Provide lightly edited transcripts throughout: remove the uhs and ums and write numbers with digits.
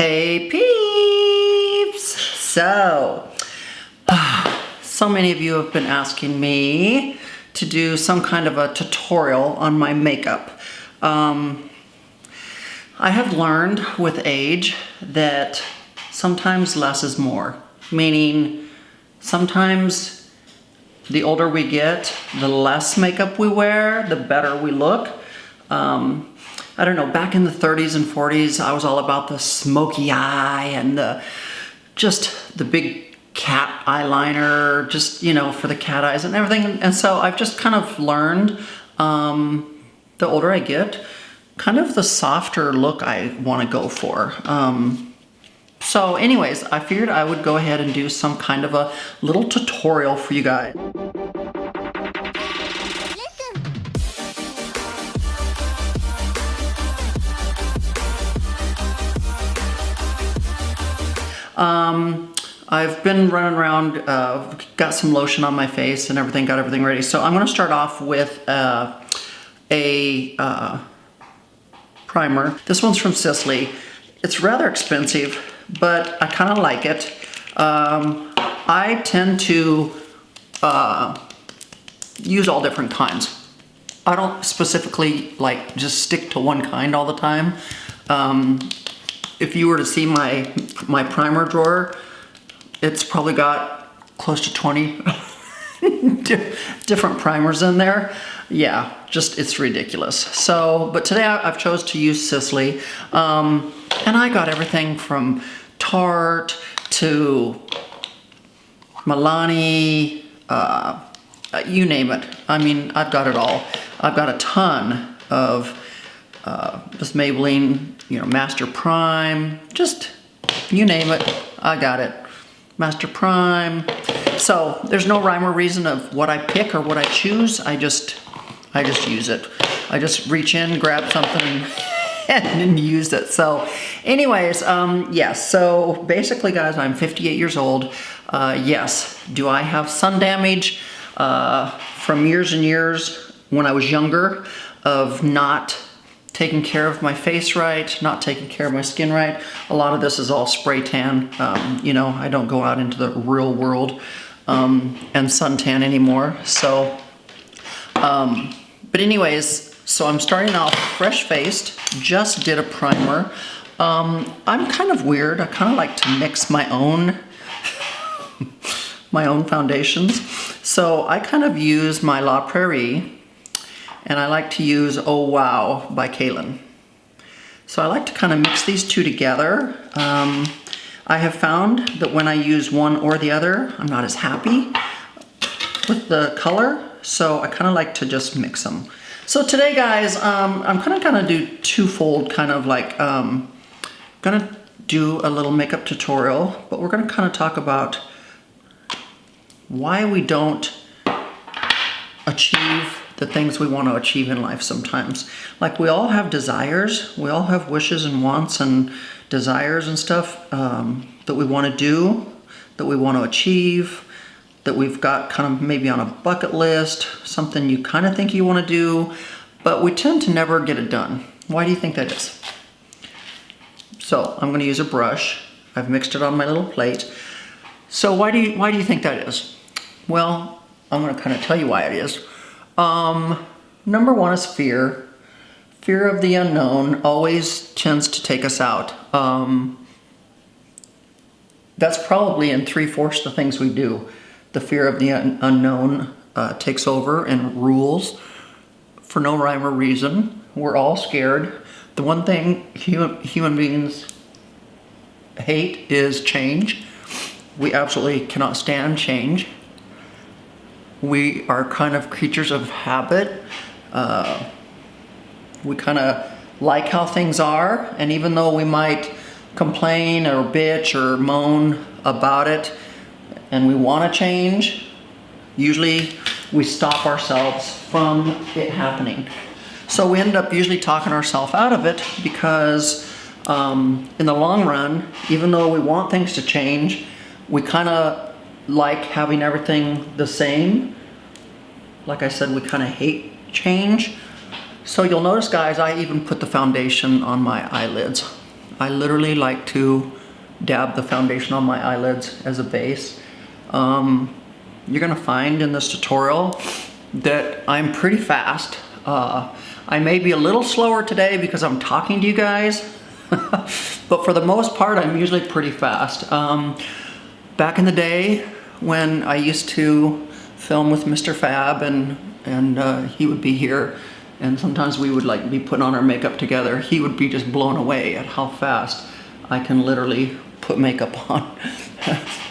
Hey peeps! So many of you have been asking me to do some kind of a tutorial on my makeup. I have learned with age that sometimes less is more. Meaning, sometimes the older we get, the less makeup we wear, the better we look. I don't know, back in the 30s and 40s, I was all about the smoky eye and the big cat eyeliner, just, you know, for the cat eyes and everything. And so I've just kind of learned, the older I get, kind of the softer look I want to go for. So anyways, I figured I would go ahead and do some kind of a little tutorial for you guys. I've been running around, got some lotion on my face and everything, got everything ready. So I'm going to start off with a primer. This one's from Sisley. It's rather expensive, but I kind of like it. I tend to use all different kinds. I don't specifically like just stick to one kind all the time. If you were to see my primer drawer, it's probably got close to 20 different primers in there. Yeah, just it's ridiculous. So, but today I've chose to use Sisley, and I got everything from Tarte to Milani, you name it. I mean, I've got it all. I've got a ton of this Maybelline, you know, Master Prime, just you name it, I got it. Master Prime. So there's no rhyme or reason of what I pick or what I choose. I just use it. I just reach in, grab something, and use it. So anyways, yes, so basically guys, I'm 58 years old. Yes, do I have sun damage from years and years when I was younger of not taking care of my face right, not taking care of my skin right. A lot of this is all spray tan. You know, I don't go out into the real world and suntan anymore. So, but anyways, so I'm starting off fresh-faced, just did a primer. I'm kind of weird. I kind of like to mix my own foundations. So I kind of use my La Prairie, and I like to use Oh Wow by Kaylin. So I like to kind of mix these two together. I have found that when I use one or the other, I'm not as happy with the color, so I kind of like to just mix them. So today guys, I'm gonna do twofold, kind of like, gonna do a little makeup tutorial, but we're gonna kind of talk about why we don't achieve the things we want to achieve in life sometimes. Like, we all have desires, we all have wishes and wants and desires and stuff that we want to do, that we want to achieve, that we've got kind of maybe on a bucket list, something you kind of think you want to do, but we tend to never get it done. Why do you think that is? So I'm going to use a brush. I've mixed it on my little plate. So why do you think that is? Well, I'm going to kind of tell you why it is. Number one is fear. Fear of the unknown always tends to take us out. That's probably in 3/4 the things we do. The fear of the unknown takes over and rules for no rhyme or reason. We're all scared. The one thing human beings hate is change. We absolutely cannot stand change. We are kind of creatures of habit. We kind of like how things are, and even though we might complain or bitch or moan about it and we want to change, usually we stop ourselves from it happening. So we end up usually talking ourselves out of it because in the long run, even though we want things to change, we kind of like having everything the same. Like I said, we kind of hate change. So you'll notice, guys, I even put the foundation on my eyelids. I literally like to dab the foundation on my eyelids as a base. You're gonna find in this tutorial that I'm pretty fast. I may be a little slower today because I'm talking to you guys, but for the most part, I'm usually pretty fast. Back in the day when I used to film with Mr. Fab and he would be here, and sometimes we would like be putting on our makeup together, he would be just blown away at how fast I can literally put makeup on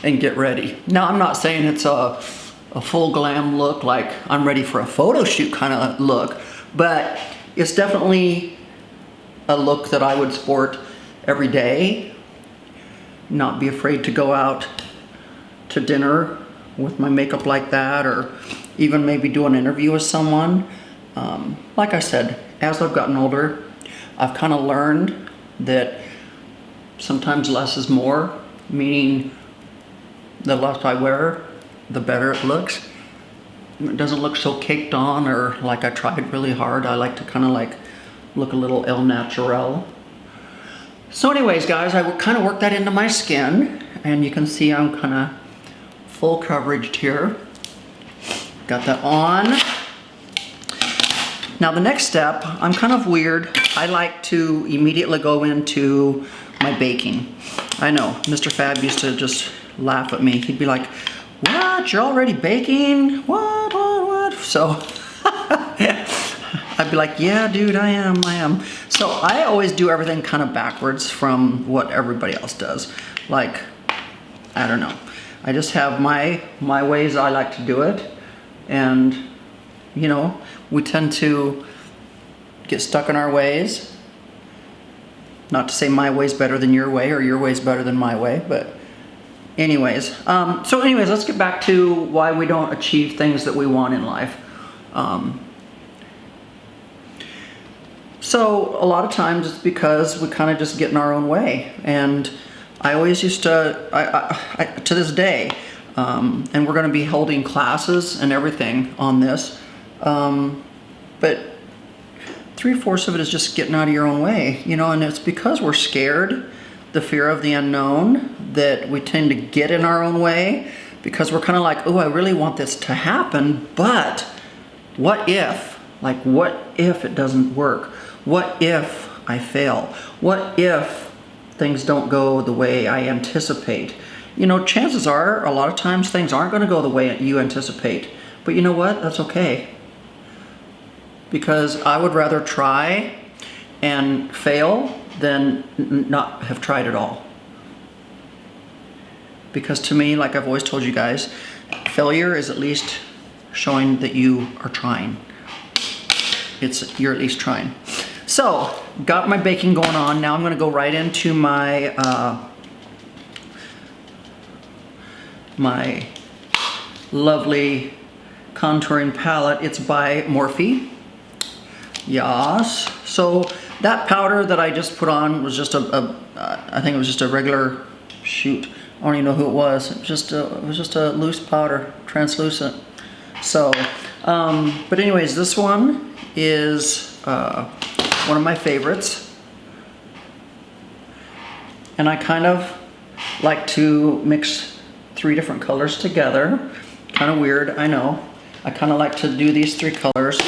and get ready. Now, I'm not saying it's a full glam look, like I'm ready for a photo shoot kind of look, but it's definitely a look that I would sport every day. Not be afraid to go out to dinner with my makeup like that, or even maybe do an interview with someone. Like I said, as I've gotten older, I've kind of learned that sometimes less is more, meaning the less I wear, the better it looks. It doesn't look so caked on or like I tried really hard. I like to kind of like look a little el natural. So anyways, guys, I would kind of work that into my skin, and you can see I'm kind of full coverage here. Got that on. Now the next step, I'm kind of weird. I like to immediately go into my baking. I know, Mr. Fab used to just laugh at me. He'd be like, "What, you're already baking? What? So I'd be like, "Yeah, dude, I am. So I always do everything kind of backwards from what everybody else does. Like, I don't know. I just have my ways I like to do it. And, you know, we tend to get stuck in our ways. Not to say my way's better than your way or your way's better than my way, but anyways. So anyways, let's get back to why we don't achieve things that we want in life. So a lot of times it's because we kind of just get in our own way. And I always used to, to this day, and we're going to be holding classes and everything on this, but 3/4 of it is just getting out of your own way, you know, and it's because we're scared, the fear of the unknown, that we tend to get in our own way because we're kind of like, oh, I really want this to happen, but what if? Like, what if it doesn't work? What if I fail? What if things don't go the way I anticipate? You know, chances are, a lot of times things aren't going to go the way you anticipate. But you know what? That's okay. Because I would rather try and fail than not have tried at all. Because to me, like I've always told you guys, failure is at least showing that you are trying. You're at least trying. So, got my baking going on. Now I'm going to go right into my my lovely contouring palette. It's by Morphe. Yes. So that powder that I just put on was just I think it was just a regular, shoot, I don't even know who it was. It was just a loose powder, translucent. So, but anyways, this one is one of my favorites. And I kind of like to mix 3 different colors together. Kind of weird, I know. I kind of like to do these 3 colors.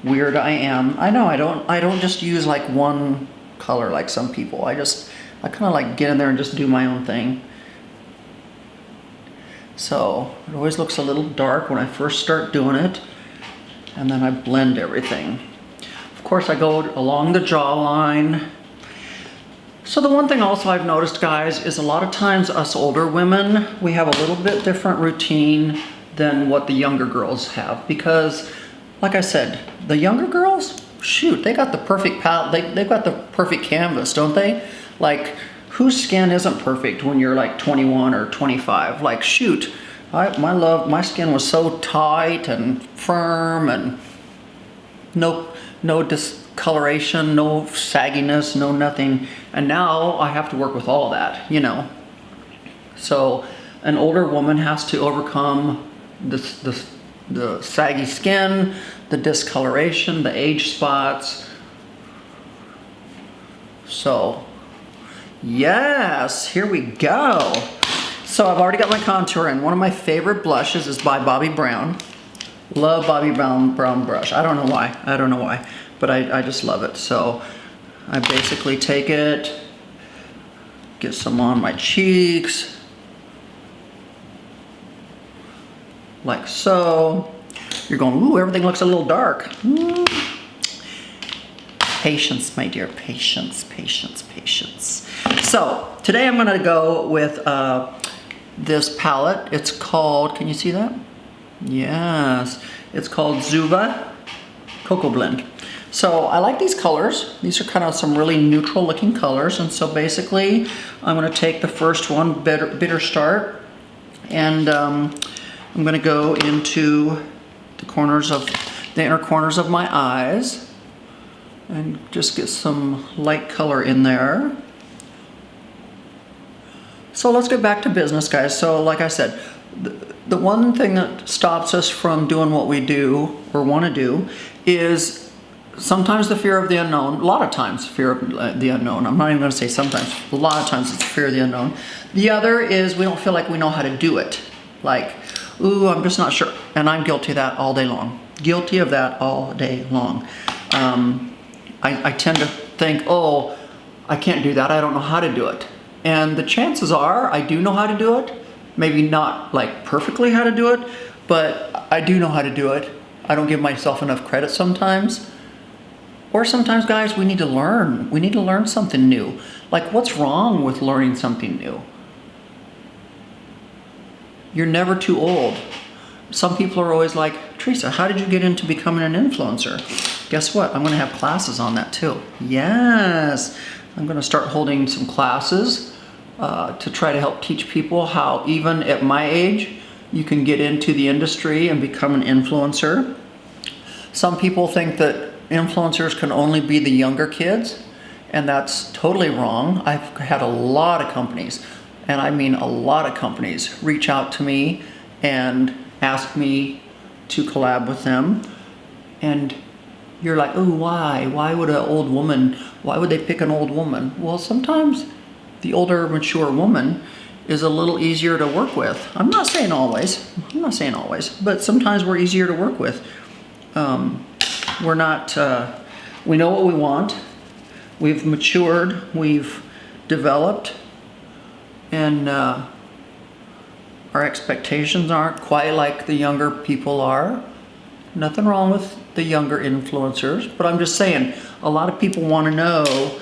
Weird I am. I know, I don't just use like one color like some people. I kind of like get in there and just do my own thing. So it always looks a little dark when I first start doing it, and then I blend everything. Of course, I go along the jawline. So the one thing also I've noticed, guys, is a lot of times us older women, we have a little bit different routine than what the younger girls have. Because, like I said, the younger girls, shoot, they got the perfect palette, they've got the perfect canvas, don't they? Like, whose skin isn't perfect when you're like 21 or 25? Like, shoot, my skin was so tight and firm, and no discoloration, no sagginess, no nothing. And now I have to work with all that, you know. So an older woman has to overcome the saggy skin, the discoloration, the age spots, So, yes, here we go. So I've already got my contour in. One of my favorite blushes is by Bobbi Brown. Love Bobbi Brown brush. I don't know why, but I just love it. So I basically take it, get some on my cheeks, like so. You're going, ooh, everything looks a little dark. Ooh. Patience, my dear, patience, patience, patience. So today I'm gonna go with this palette. It's called, can you see that? Yes, it's called Zuva Cocoa Blend. So I like these colors. These are kind of some really neutral looking colors. And so basically I'm gonna take the first one, Bitter Start, and I'm gonna go into the inner corners of my eyes and just get some light color in there. So let's get back to business, guys. So like I said, the one thing that stops us from doing what we do or want to do is sometimes the fear of the unknown. A lot of times fear of the unknown. I'm not even going to say sometimes. A lot of times it's fear of the unknown. The other is we don't feel like we know how to do it. Like, ooh, I'm just not sure. And I'm guilty of that all day long. Guilty of that all day long. I tend to think, oh, I can't do that. I don't know how to do it. And the chances are I do know how to do it. Maybe not like perfectly how to do it, but I do know how to do it. I don't give myself enough credit sometimes. Or sometimes, guys, we need to learn. We need to learn something new. Like, what's wrong with learning something new? You're never too old. Some people are always like, Theresa, how did you get into becoming an influencer? Guess what? I'm going to have classes on that too. Yes, I'm going to start holding some classes to try to help teach people how, even at my age, you can get into the industry and become an influencer. Some people think that influencers can only be the younger kids, and that's totally wrong. I've had a lot of companies, and I mean a lot of companies, reach out to me and ask me to collab with them. And you're like, oh, why? Why would why would they pick an old woman? Well, sometimes the older, mature woman is a little easier to work with. I'm not saying always, but sometimes we're easier to work with. We're not, we know what we want. We've matured, we've developed, and our expectations aren't quite like the younger people are. Nothing wrong with the younger influencers, but I'm just saying, a lot of people want to know,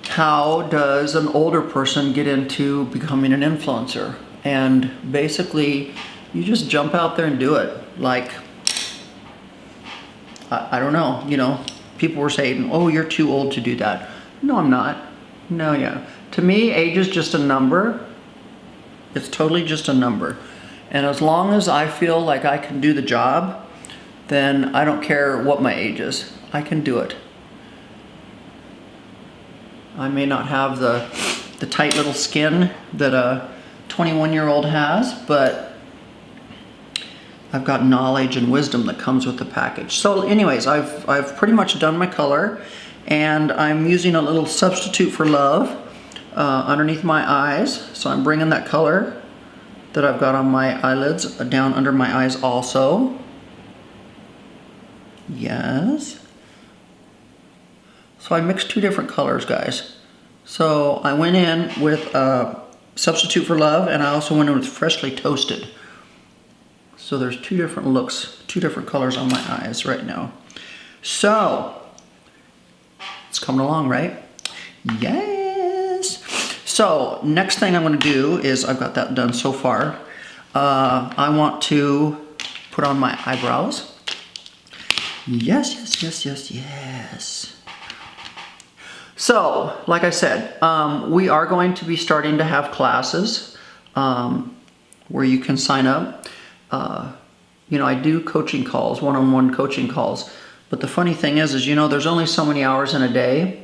how does an older person get into becoming an influencer? And basically, you just jump out there and do it. Like, I don't know, you know, people were saying, oh, you're too old to do that. No, I'm not. No, yeah. To me, age is just a number. It's totally just a number. And as long as I feel like I can do the job, then I don't care what my age is. I can do it. I may not have the tight little skin that a 21-year-old has, but I've got knowledge and wisdom that comes with the package. So anyways, I've pretty much done my color, and I'm using a little Substitute for Love underneath my eyes. So I'm bringing that color that I've got on my eyelids down under my eyes also. Yes. So I mixed two different colors, guys. So I went in with Substitute for Love, and I also went in with Freshly Toasted. So there's two different looks, two different colors on my eyes right now. So it's coming along, right? Yes. So next thing I'm going to do is, I've got that done so far. I want to put on my eyebrows. Yes, yes, yes, yes, yes. So, like I said, we are going to be starting to have classes where you can sign up. You know, I do coaching calls, one-on-one coaching calls. But the funny thing is, you know, there's only so many hours in a day,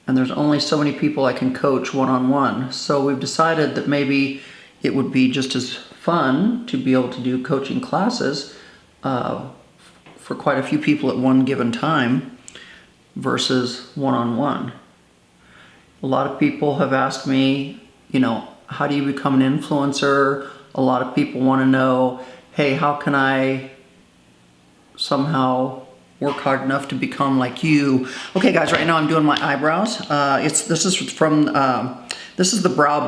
and there's only so many people I can coach one-on-one. So we've decided that maybe it would be just as fun to be able to do coaching classes for quite a few people at one given time versus one-on-one. A lot of people have asked me, you know, how do you become an influencer? A lot of people want to know, hey, how can I somehow work hard enough to become like you? Okay guys, right now I'm doing my eyebrows. This is the brow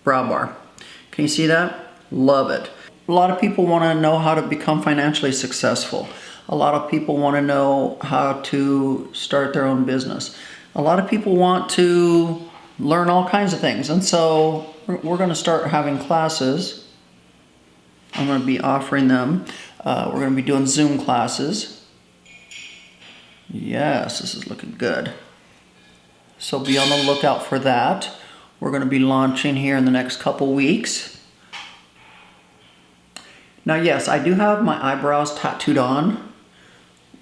bar. Can you see that? Love it. A lot of people want to know how to become financially successful. A lot of people want to know how to start their own business. A lot of people want to learn all kinds of things. And so we're going to start having classes. I'm going to be offering them. We're going to be doing Zoom classes. Yes, this is looking good. So be on the lookout for that. We're going to be launching here in the next couple weeks. Now, yes, I do have my eyebrows tattooed on,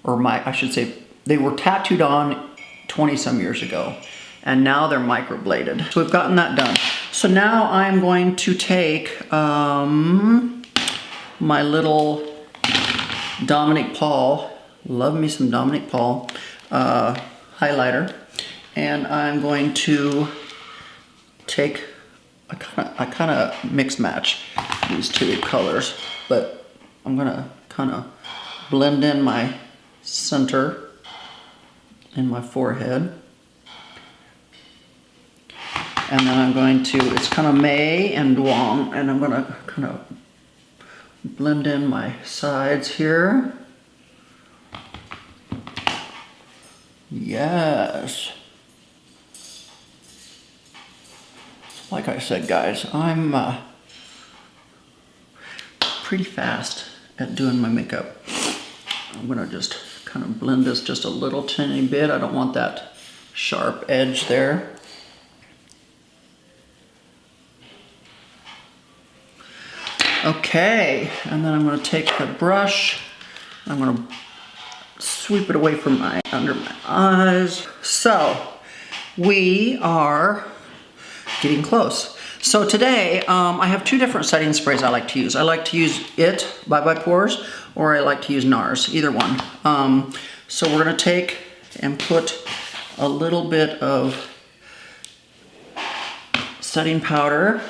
or I should say, they were tattooed on 20 some years ago, and now they're microbladed. So we've gotten that done. So now I'm going to take my little Dominic Paul, love me some Dominic Paul highlighter, and I'm going to take, I kind of mix match these two colors, but I'm gonna kind of blend in my center in my forehead. And then I'm going to, it's kind of May and Duong, and I'm gonna kind of blend in my sides here. Yes. Like I said, guys, I'm pretty fast at doing my makeup. I'm gonna just kind of blend this just a little tiny bit. I don't want that sharp edge there. Okay, and then I'm gonna take the brush. I'm gonna sweep it away from under my eyes. So we are getting close. So today, I have two different setting sprays I like to use. I like to use it by Pores, or I like to use NARS, either one. So we're gonna take and put a little bit of setting powder.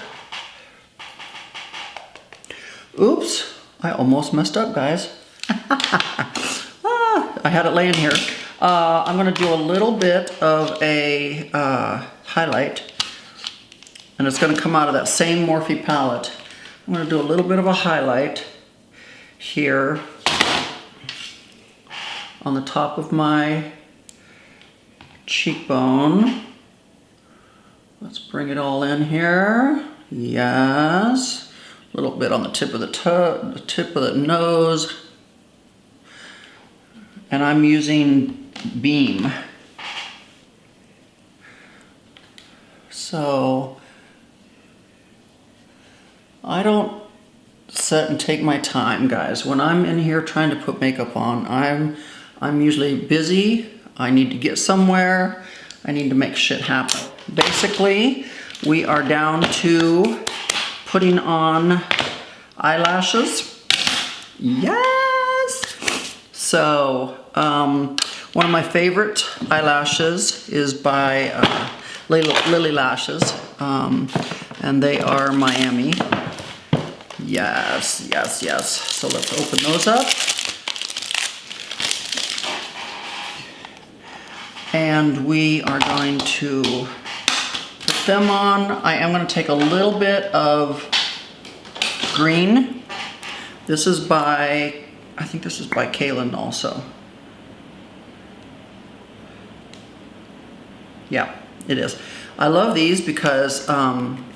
Oops, I almost messed up, guys. I had it laying here. I'm gonna do a little bit of a highlight, and it's gonna come out of that same Morphe palette. I'm gonna do a little bit of a highlight here on the top of my cheekbone. Let's bring it all in here. Yes. A little bit on the tip of the tip of the nose. And I'm using Beam. So I don't sit and take my time, guys. When I'm in here trying to put makeup on, I'm usually busy. I need to get somewhere. I need to make shit happen. Basically, we are down to putting on eyelashes. Yes! So, one of my favorite eyelashes is by Lily Lashes, and they are Miami. Yes, yes, yes. So let's open those up. And we are going to put them on. I am going to take a little bit of green. This is by, I think this is by Kaylin also. Yeah, it is. I love these because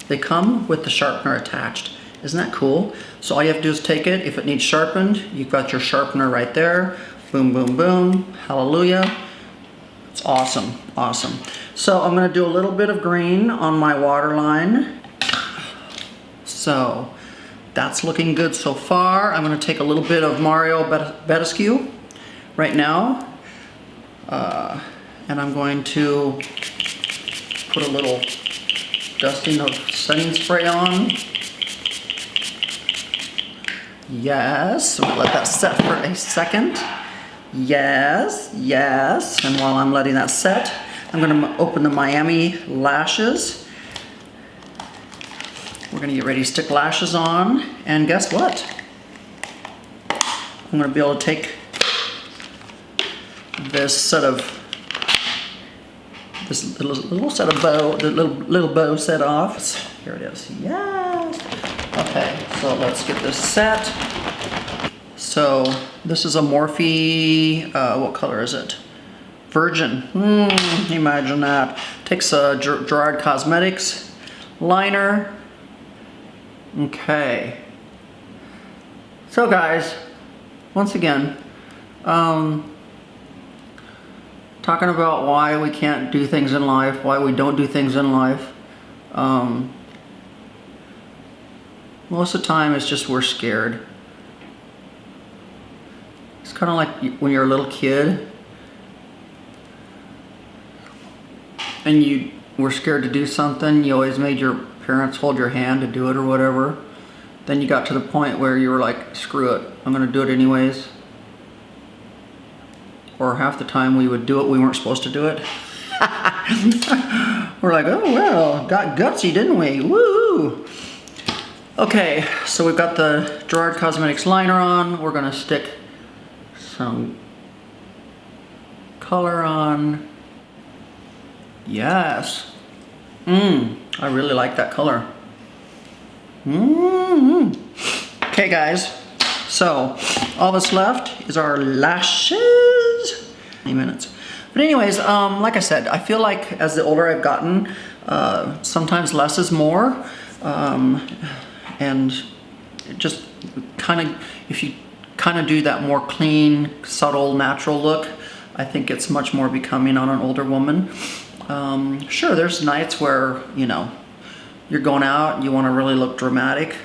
they come with the sharpener attached. Isn't that cool? So all you have to do is take it. If it needs sharpened, you've got your sharpener right there. Boom, boom, boom. Hallelujah. It's awesome, awesome. So I'm gonna do a little bit of green on my waterline. So that's looking good so far. I'm gonna take a little bit of Mario Badescu right now. And I'm going to put a little dusting of setting spray on. Yes, we'll let that set for a second. Yes, yes, and while I'm letting that set, I'm gonna open the Miami lashes. We're gonna get ready to stick lashes on, and guess what? I'm gonna be able to take this little set of bow, the little bow set off. Here it is. Yes. Okay, so let's get this set. So this is a Morphe. What color is it? Virgin. Imagine that. Takes a Gerard Cosmetics liner. Okay. So guys, once again, talking about why we can't do things in life, why we don't do things in life. Most of the time it's just we're scared. It's kind of like when you're a little kid and you were scared to do something, you always made your parents hold your hand to do it or whatever. Then you got to the point where you were like, screw it, I'm gonna do it anyways. Or half the time we would do it, we weren't supposed to do it. We're like, oh well, got gutsy, didn't we? Woo! Okay, so we've got the Gerard Cosmetics liner on. We're gonna stick some color on. Yes. I really like that color. Okay guys, so all that's left is our lashes. 20 minutes. But anyways, like I said, I feel like as the older I've gotten, sometimes less is more. And just kind of, if you kind of do that more clean, subtle, natural look, I think it's much more becoming on an older woman. Sure, there's nights where, you know, you're going out and you want to really look dramatic.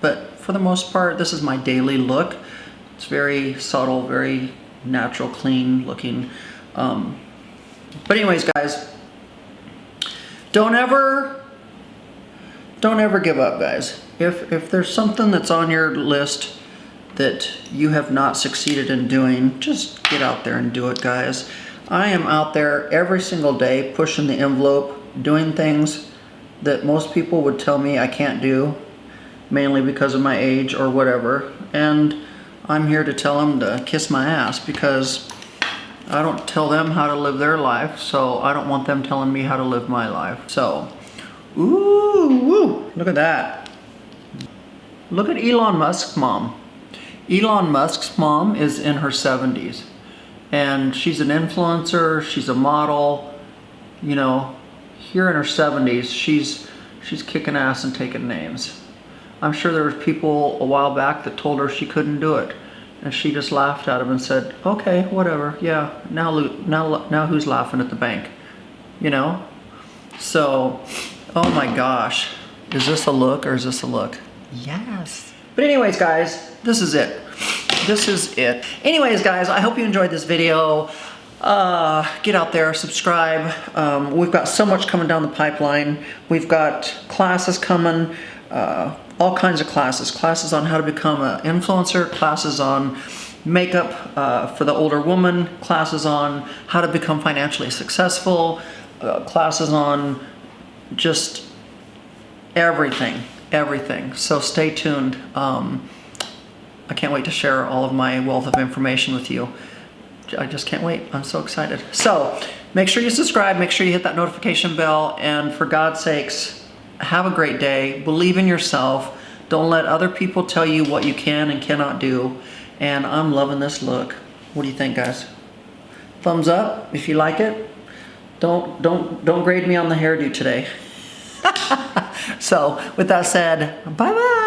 But for the most part, this is my daily look. It's very subtle, very natural, clean looking. But anyways, guys, don't ever give up, guys. If there's something that's on your list that you have not succeeded in doing, just get out there and do it, guys. I am out there every single day pushing the envelope, doing things that most people would tell me I can't do, mainly because of my age or whatever. And I'm here to tell them to kiss my ass, because I don't tell them how to live their life, so I don't want them telling me how to live my life. So, ooh, look at that. Look at Elon Musk's mom. Elon Musk's mom is in her 70s. And she's an influencer, she's a model, you know, here in her 70s, she's kicking ass and taking names. I'm sure there was people a while back that told her she couldn't do it. And she just laughed at them and said, okay, whatever, yeah, now who's laughing at the bank? You know? So, oh my gosh, is this a look or is this a look? Yes. But anyways, guys, this is it. This is it. Anyways, guys, I hope you enjoyed this video. Get out there, subscribe. We've got so much coming down the pipeline. We've got classes coming, all kinds of classes. Classes on how to become an influencer, classes on makeup for the older woman, classes on how to become financially successful, classes on just everything. So stay tuned. I can't wait to share all of my wealth of information with you. I just can't wait. I'm so excited. So make sure you subscribe, make sure you hit that notification bell, and for God's sakes, have a great day. Believe in yourself. Don't let other people tell you what you can and cannot do. And I'm loving this look. What do you think, guys? Thumbs up if you like it. Don't grade me on the hairdo today. So with that said, bye-bye.